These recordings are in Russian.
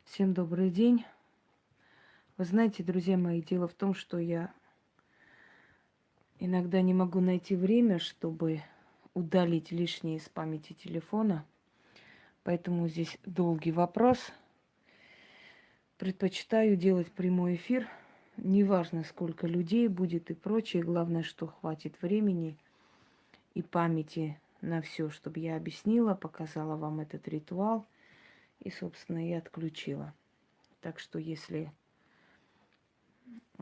Всем добрый день. Вы знаете, друзья мои, дело в том, что я иногда не могу найти время, чтобы удалить лишнее из памяти телефона. Поэтому здесь долгий вопрос. Предпочитаю делать прямой эфир. Неважно, сколько людей будет и прочее. Главное, что хватит времени и памяти на все, чтобы я объяснила, показала вам этот ритуал и, собственно, и отключила. Так что, если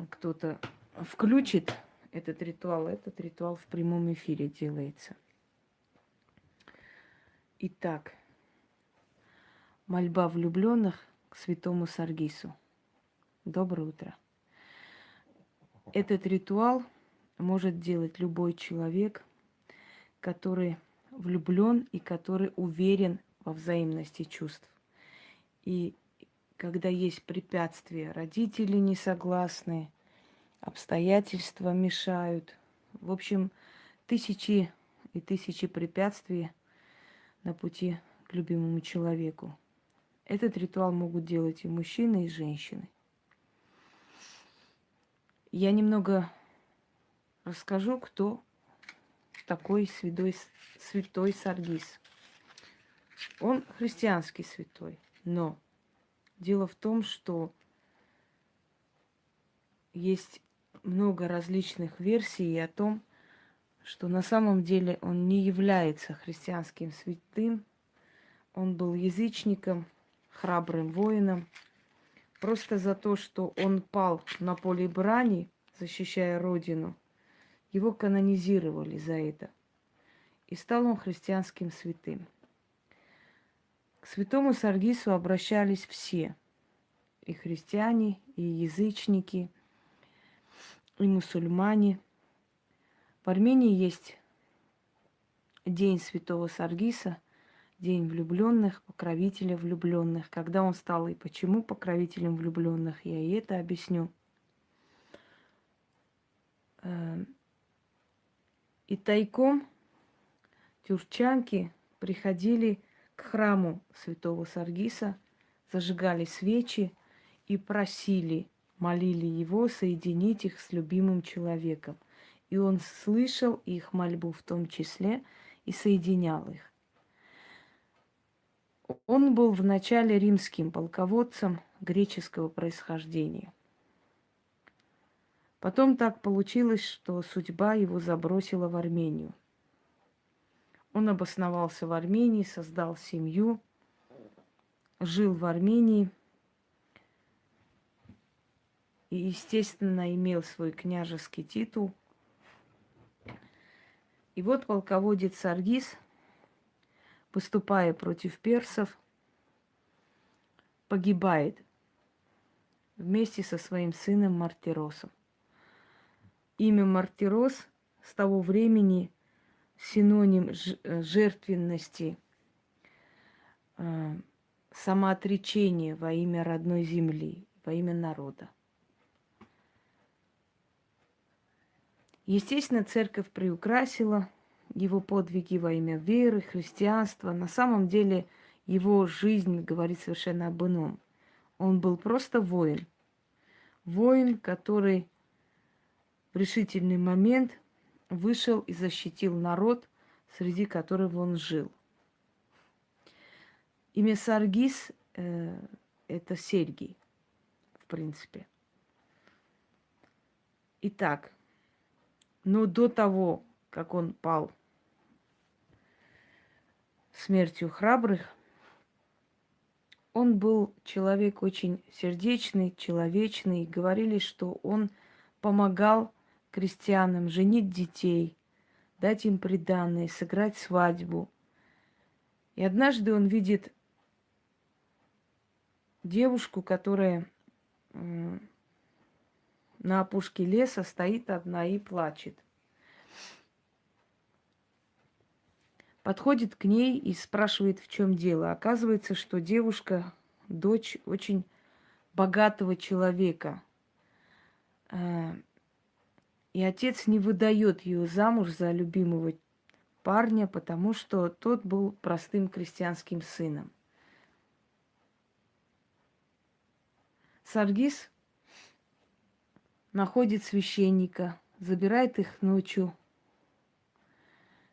кто-то включит этот ритуал в прямом эфире делается. Итак, мольба влюбленных к святому Саргису. Доброе утро. Этот ритуал может делать любой человек, который влюблен и который уверен во взаимности чувств. И когда есть препятствия, родители не согласны, обстоятельства мешают. В общем, тысячи и тысячи препятствий на пути к любимому человеку. Этот ритуал могут делать и мужчины, и женщины. Я немного расскажу, кто такой святой Саргис. Он христианский святой, но дело в том, что есть много различных версий о том, что на самом деле он не является христианским святым. Он был язычником, храбрым воином. Просто за то, что он пал на поле брани, защищая родину, его канонизировали за это. И стал он христианским святым. К святому Саргису обращались все. И христиане, и язычники, и мусульмане. В Армении есть день святого Саргиса, день влюбленных, покровителя влюбленных. Когда он стал и почему покровителем влюбленных, я и это объясню. И тайком тюркчанки приходили к храму святого Саргиса, зажигали свечи и просили, молили его соединить их с любимым человеком. И он слышал их мольбу в том числе и соединял их. Он был вначале римским полководцем греческого происхождения. Потом так получилось, что судьба его забросила в Армению. Он обосновался в Армении, создал семью, жил в Армении и, естественно, имел свой княжеский титул. И вот полководец Саргис, выступая против персов, погибает вместе со своим сыном Мартиросом. Имя Мартирос с того времени синоним жертвенности, самоотречения во имя родной земли, во имя народа. Естественно, церковь приукрасила его подвиги во имя веры, христианства. На самом деле его жизнь говорит совершенно об ином. Он был просто воин. Воин, который в решительный момент вышел и защитил народ, среди которого он жил. Имя Саргис это Сергий, в принципе. Итак, но до того, как он пал смертью храбрых, он был человек очень сердечный, человечный. Говорили, что он помогал крестьянам женить детей, дать им приданое, сыграть свадьбу. И однажды он видит девушку, которая на опушке леса стоит одна и плачет. Подходит к ней и спрашивает, в чем дело. Оказывается, что девушка дочь очень богатого человека. И отец не выдает ее замуж за любимого парня, потому что тот был простым крестьянским сыном. Саргис находит священника, забирает их ночью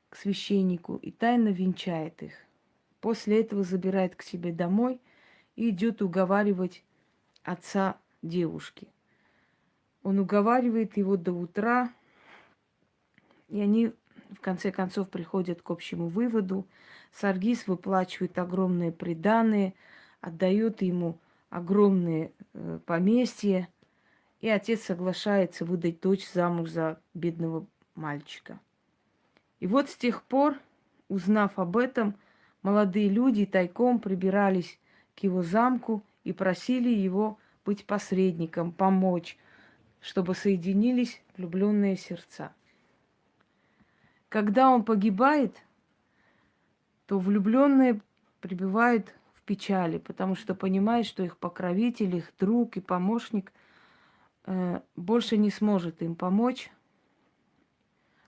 к священнику и тайно венчает их. После этого забирает к себе домой и идет уговаривать отца девушки. Он уговаривает его до утра, и они в конце концов приходят к общему выводу. Саргис выплачивает огромные приданые, отдает ему огромные поместья, и отец соглашается выдать дочь замуж за бедного мальчика. И вот с тех пор, узнав об этом, молодые люди тайком прибирались к его замку и просили его быть посредником, помочь, чтобы соединились влюбленные сердца. Когда он погибает, то влюбленные пребывают в печали, потому что понимают, что их покровитель, их друг и помощник больше не сможет им помочь,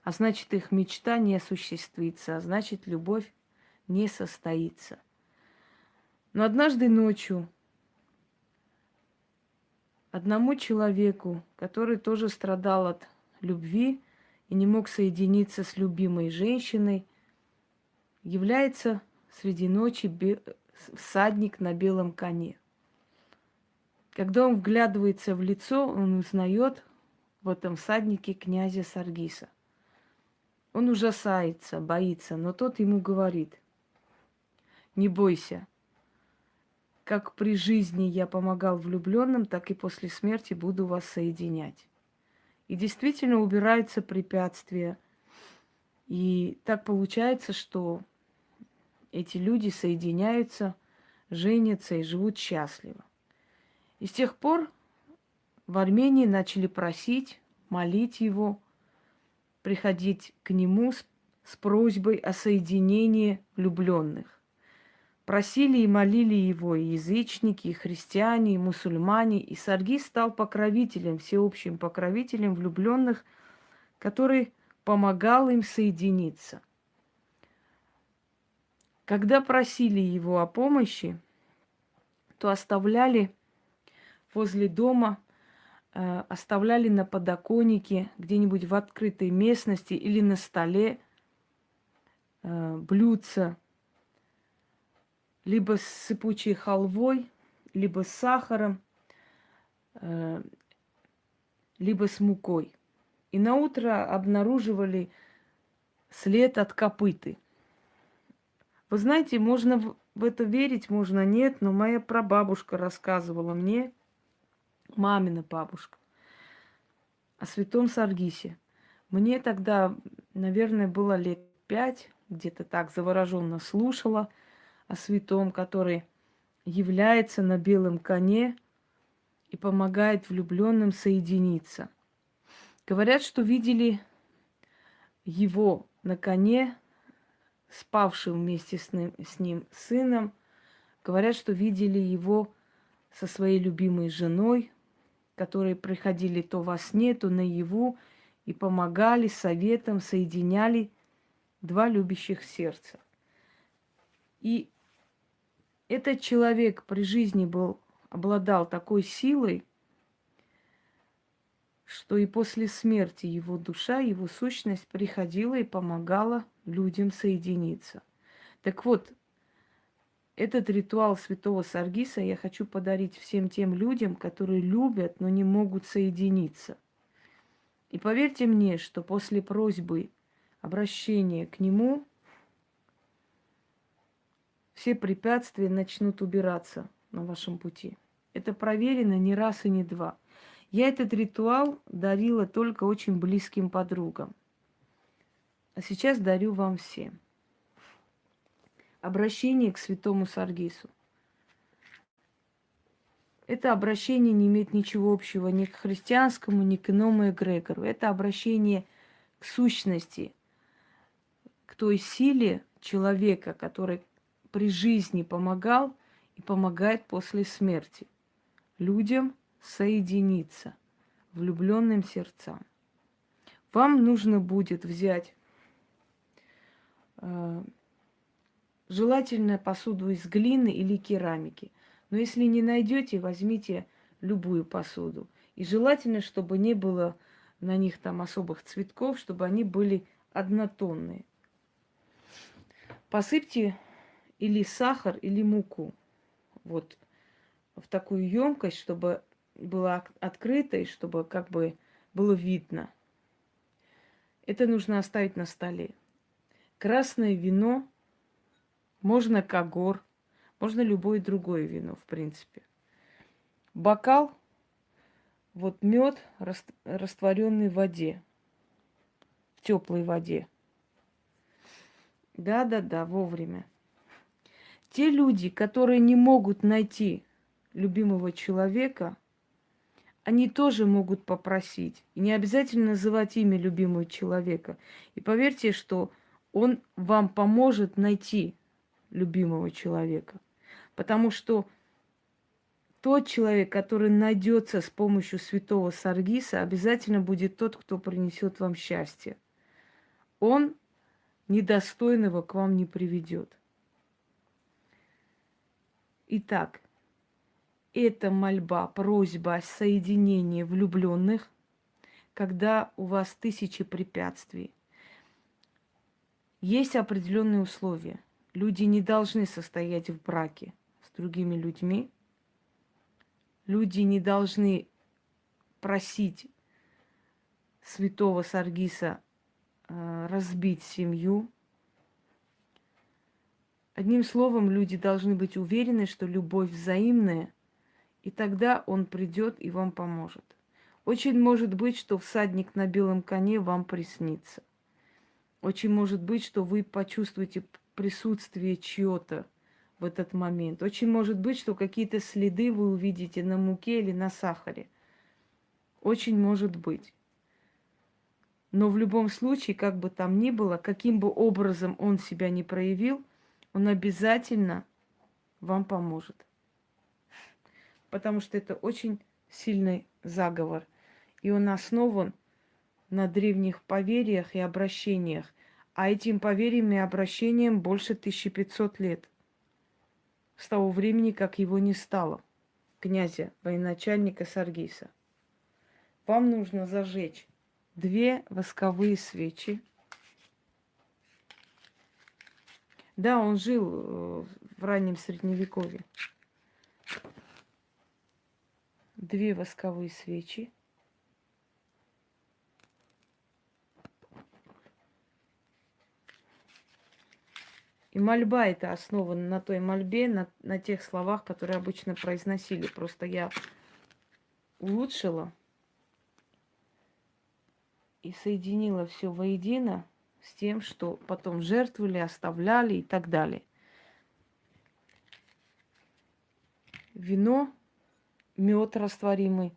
а значит, их мечта не осуществится, а значит, любовь не состоится. Но однажды ночью одному человеку, который тоже страдал от любви и не мог соединиться с любимой женщиной, является среди ночи всадник на белом коне. Когда он вглядывается в лицо, он узнает в этом всаднике князя Саргиса. Он ужасается, боится, но тот ему говорит: не бойся, как при жизни я помогал влюбленным, так и после смерти буду вас соединять. И действительно убираются препятствия. И так получается, что эти люди соединяются, женятся и живут счастливо. И с тех пор в Армении начали просить, молить его, приходить к нему с просьбой о соединении влюбленных. Просили и молили его и язычники, и христиане, и мусульмане. И Саргис стал покровителем, всеобщим покровителем влюбленных, который помогал им соединиться. Когда просили его о помощи, то оставляли возле дома, оставляли на подоконнике, где-нибудь в открытой местности или на столе блюдца, либо с сыпучей халвой, либо с сахаром, либо с мукой. И на утро обнаруживали след от копыты. Вы знаете, можно в это верить, можно нет, но моя прабабушка рассказывала мне, мамина бабушка, о святом Саргисе. Мне тогда, наверное, было лет 5, где-то так завороженно слушала о святом, который является на белом коне и помогает влюбленным соединиться. Говорят, что видели его на коне, спавшим вместе с ним сыном. Говорят, что видели его со своей любимой женой, которые приходили то во сне, то наяву и помогали советом, соединяли два любящих сердца. И этот человек при жизни обладал такой силой, что и после смерти его душа, его сущность приходила и помогала людям соединиться. Так вот, этот ритуал святого Саргиса я хочу подарить всем тем людям, которые любят, но не могут соединиться. И поверьте мне, что после просьбы, обращения к нему, все препятствия начнут убираться на вашем пути. Это проверено не раз и не два. Я этот ритуал дарила только очень близким подругам. А сейчас дарю вам всем. Обращение к святому Саргису. Это обращение не имеет ничего общего ни к христианскому, ни к иному эгрегору. Это обращение к сущности, к той силе человека, который при жизни помогал и помогает после смерти людям соединиться, влюбленным сердцам. Вам нужно будет взять желательно посуду из глины или керамики. Но если не найдете, возьмите любую посуду. И желательно, чтобы не было на них там особых цветков, чтобы они были однотонные. Посыпьте или сахар, или муку. Вот в такую емкость, чтобы была открыта и чтобы как бы было видно. Это нужно оставить на столе. Красное вино, можно Кагор, можно любое другое вино, в принципе. Бокал, вот мед, растворенный в воде, в теплой воде. Да, вовремя. Те люди, которые не могут найти любимого человека, они тоже могут попросить. И не обязательно называть имя любимого человека. И поверьте, что он вам поможет найти любимого человека. Потому что тот человек, который найдется с помощью святого Саргиса, обязательно будет тот, кто принесет вам счастье. Он недостойного к вам не приведет. Итак, это мольба, просьба о соединении влюбленных, когда у вас тысячи препятствий. Есть определенные условия. Люди не должны состоять в браке с другими людьми. Люди не должны просить святого Саргиса разбить семью. Одним словом, люди должны быть уверены, что любовь взаимная, и тогда он придет и вам поможет. Очень может быть, что всадник на белом коне вам приснится. Очень может быть, что вы почувствуете присутствие чьё-то в этот момент. Очень может быть, что какие-то следы вы увидите на муке или на сахаре. Очень может быть. Но в любом случае, как бы там ни было, каким бы образом он себя не проявил, он обязательно вам поможет. Потому что это очень сильный заговор. И он основан на древних поверьях и обращениях. А этим поверьям и обращениям больше 1500 лет. С того времени, как его не стало, князя, военачальника Саргиса. Вам нужно зажечь 2 восковые свечи. Да, он жил в раннем Средневековье. 2 восковые свечи. И мольба эта основана на той мольбе, на тех словах, которые обычно произносили. Просто я улучшила и соединила все воедино с тем, что потом жертвовали, оставляли и так далее. Вино, мед растворимый,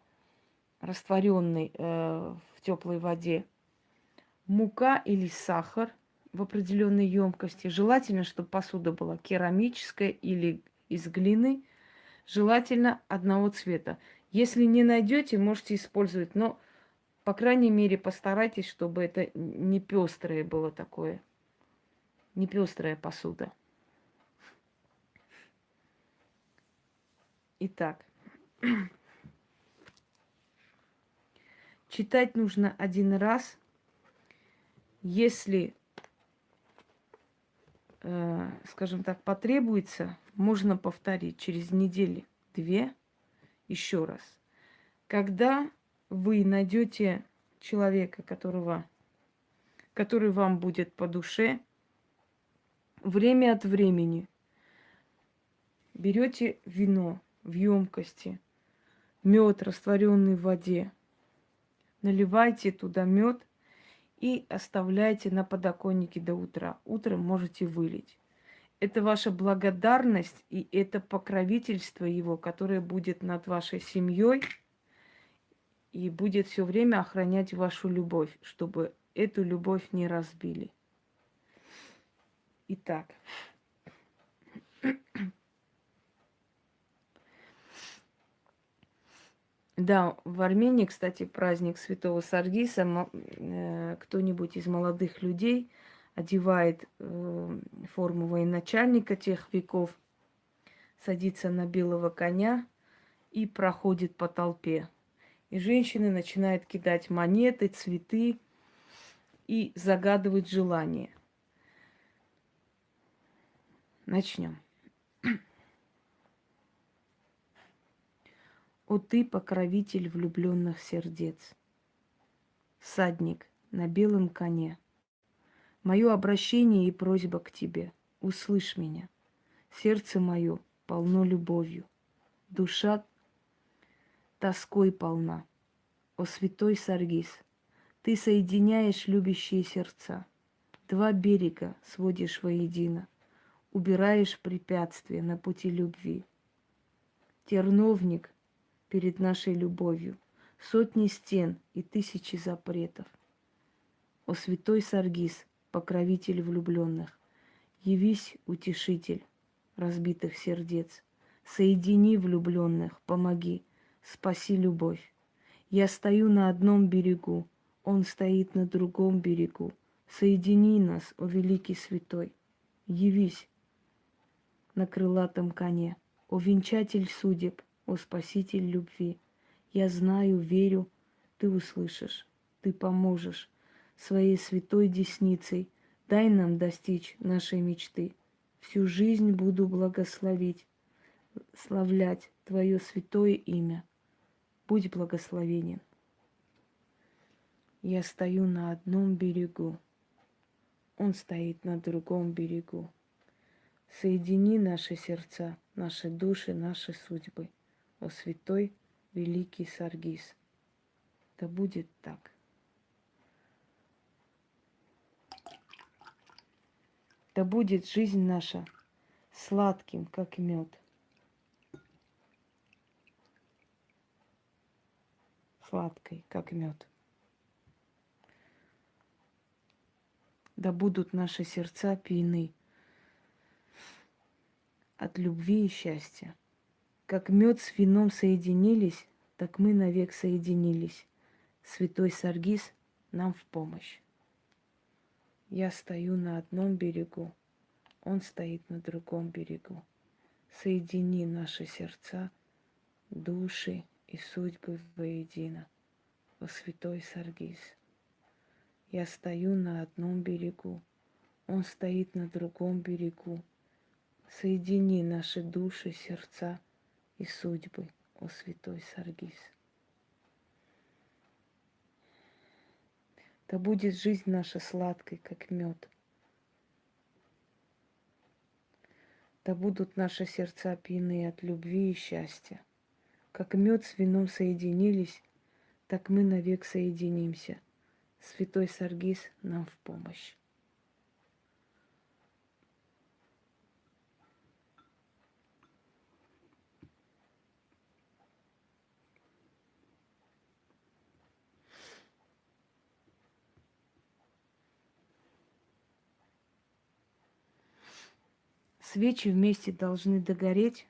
растворенный в теплой воде, мука или сахар в определенной емкости. Желательно, чтобы посуда была керамическая или из глины. Желательно одного цвета. Если не найдете, можете использовать, но, по крайней мере, постарайтесь, чтобы это не пестрое было такое, не пестрая посуда. Итак, читать нужно 1 раз. Если, скажем так, потребуется, можно повторить через недели 2 еще раз. Когда вы найдете человека, который вам будет по душе, время от времени берете вино в емкости, мед, растворенный в воде, наливайте туда мед и оставляйте на подоконнике до утра. Утром можете вылить. Это ваша благодарность и это покровительство его, которое будет над вашей семьей и будет все время охранять вашу любовь, чтобы эту любовь не разбили. Итак, да, в Армении, кстати, праздник Святого Саргиса. Кто-нибудь из молодых людей одевает форму военачальника тех веков, садится на белого коня и проходит по толпе. И женщины начинают кидать монеты, цветы и загадывать желания. Начнем. О ты, покровитель влюбленных сердец, всадник на белом коне, мое обращение и просьба к тебе, услышь меня. Сердце мое полно любовью, душа тоской полна. О святой Саргис, ты соединяешь любящие сердца, два берега сводишь воедино, убираешь препятствия на пути любви. Терновник перед нашей любовью, сотни стен и тысячи запретов. О святой Саргис, покровитель влюбленных, явись, утешитель разбитых сердец, соедини влюбленных, помоги, спаси любовь. Я стою на одном берегу, он стоит на другом берегу. Соедини нас, о великий святой, явись на крылатом коне, о венчатель судеб, о спаситель любви. Я знаю, верю, ты услышишь, ты поможешь своей святой десницей. Дай нам достичь нашей мечты. Всю жизнь буду благословить, славлять Твое святое имя. Будь благословенен. Я стою на одном берегу, он стоит на другом берегу. Соедини наши сердца, наши души, наши судьбы. О святой великий Саргис. Да будет так. Да будет жизнь наша сладким, как мед. Сладкой, как мед. Да будут наши сердца пьяны от любви и счастья. Как мед с вином соединились, так мы навек соединились. Святой Саргис нам в помощь. Я стою на одном берегу, он стоит на другом берегу. Соедини наши сердца, души и судьбы воедино. О святой Саргис. Я стою на одном берегу, он стоит на другом берегу. Соедини наши души, сердца и судьбы, о святой Саргис. Да будет жизнь наша сладкой, как мед. Да будут наши сердца пьяны от любви и счастья. Как мед с вином соединились, так мы навек соединимся. Святой Саргис нам в помощь. Свечи вместе должны догореть.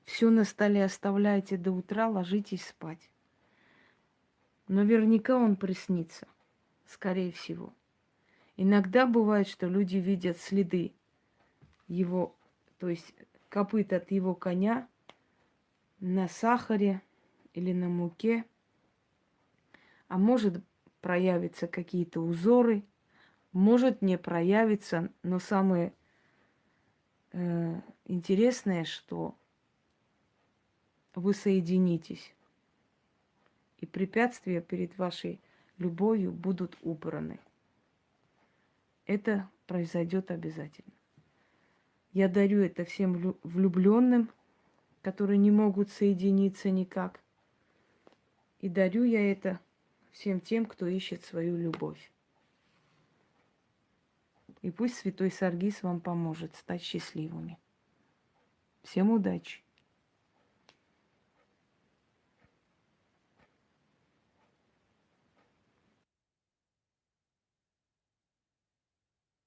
Все на столе оставляйте до утра, ложитесь спать. Наверняка он приснится, скорее всего. Иногда бывает, что люди видят следы его, то есть копыт от его коня на сахаре или на муке. А может проявиться какие-то узоры, может не проявиться, но самое интересное, что вы соединитесь, и препятствия перед вашей любовью будут убраны. Это произойдет обязательно. Я дарю это всем влюбленным, которые не могут соединиться никак. И дарю я это всем тем, кто ищет свою любовь. И пусть святой Саргис вам поможет стать счастливыми. Всем удачи!